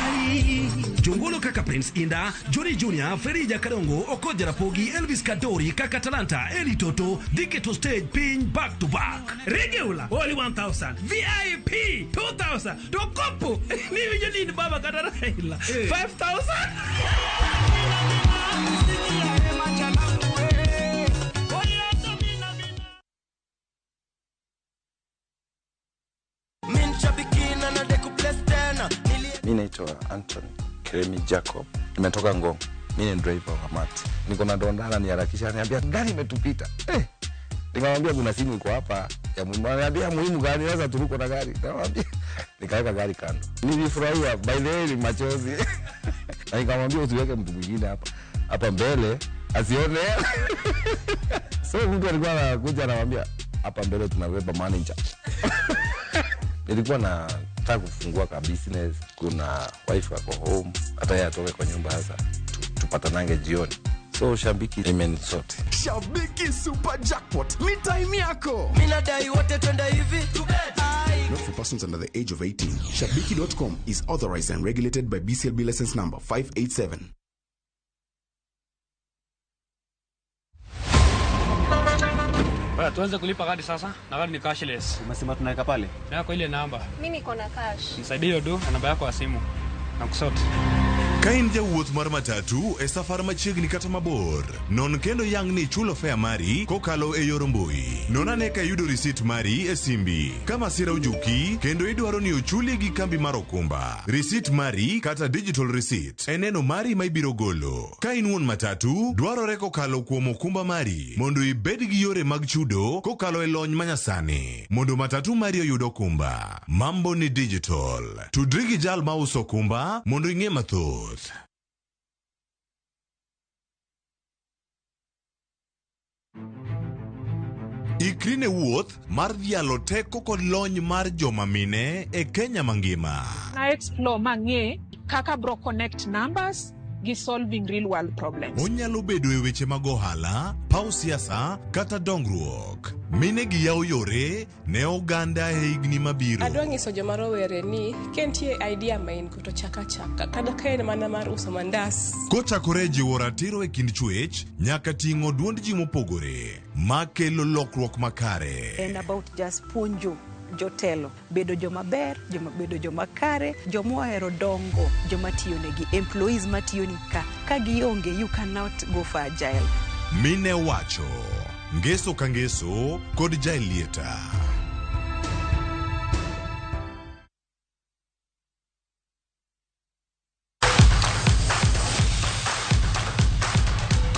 Speaker 14: Ai, Jongolo kaka Prince Inda, Johnny Junior, Ferija Karongo, Okoja Rapogi, Elvis Kadori, Kaka Talanta, Eli Toto, Dike to stage pin back to back. Regular, only 1,000. VIP, 2,000. Dokopo, Nivi Joni Baba Kadaraila, 5,000.
Speaker 15: Mimi naitwa Anthony Keremi Jacob. Nimetoka Ngong. Mimi ni driver wa Mati. Niko na dondana niharakisha, ananiambia gari imetupita. Nikamwambia kuna simu iko hapa ya muhimu. Ananiambia muhimu gani, sasa turuko na gari. Nikamwambia nikaweka gari kando. Nilifurahia by the way machozi. Na nikamwambia usiweke mtu mwingine hapa mbele asione. So mtu alikuwa anakuja anamwambia hapa mbele tunabeba manager. Nilikuwa nataka kufungua ka business, kuna wife wako home, hata yeye atoke kwa nyumba sasa tupatanange jioni. So Shabiki imenisort.
Speaker 31: Shabiki Super Jackpot, mi time yako. Mina dai wote twenda hivi.
Speaker 16: Not for persons under the age of 18. Shabiki.com is authorized and regulated by BCLB license number 587.
Speaker 17: Tuanze kulipa kadi sasa, na kadi ni cashless.
Speaker 18: Umesema tunaweka pale?
Speaker 17: Na kwa ile namba.
Speaker 19: Mimi niko na cash.
Speaker 17: Nisaidie hiyo do na namba yako ya simu. Na kusort.
Speaker 21: Kain jawuoth mar matatu e safar machiegni kata mabor. Non kendo yang ni chulo fare mari kokalo e yor mbui. Non ane ka yudo receipt mari e simbi. Kama sira ujuki, kendo idwaro ni ochuli gi kambi mar okumba. Receipt mari kata digital receipt. Eneno mari ma ibiro golo. Ka in wuon matatu, dwarore kokalo kuom okumba mari. Mondo ibed gi yore mag chudo kokalo e lony manyasani. Mondo matatu mari oyud okumba. Mambo ni digital. Tudri gi jal ma uso okumba mondo ing'e mathoth. Ikrine wuoth mar dhialo teko kod lony mar joma mine e Kenya mangima.
Speaker 22: Na explore mang'e kaka bro connect numbers gi solving real world problems.
Speaker 21: Onyalo bedo e weche mag ohala, paw siasa kata dongruok. Mine gi yawo yore ne oganda e higni mabiro.
Speaker 23: Adwa nyiso joma rowere ni kentie idea main to chaka kada kaen mana mar uso mandas.
Speaker 21: Kochakore jiwo ratiro e kind chwech nyaka ting'o duond ji mopogore makelo lokruok makare.
Speaker 24: And about just puonjo jotelo bedo joma ber, bedo joma kare, joma ohero dongo, joma tiyo negi, employees matiyo ni ka gionge, you cannot go for agile.
Speaker 21: Mine wacho, ngeso ka ngeso kod jailieta.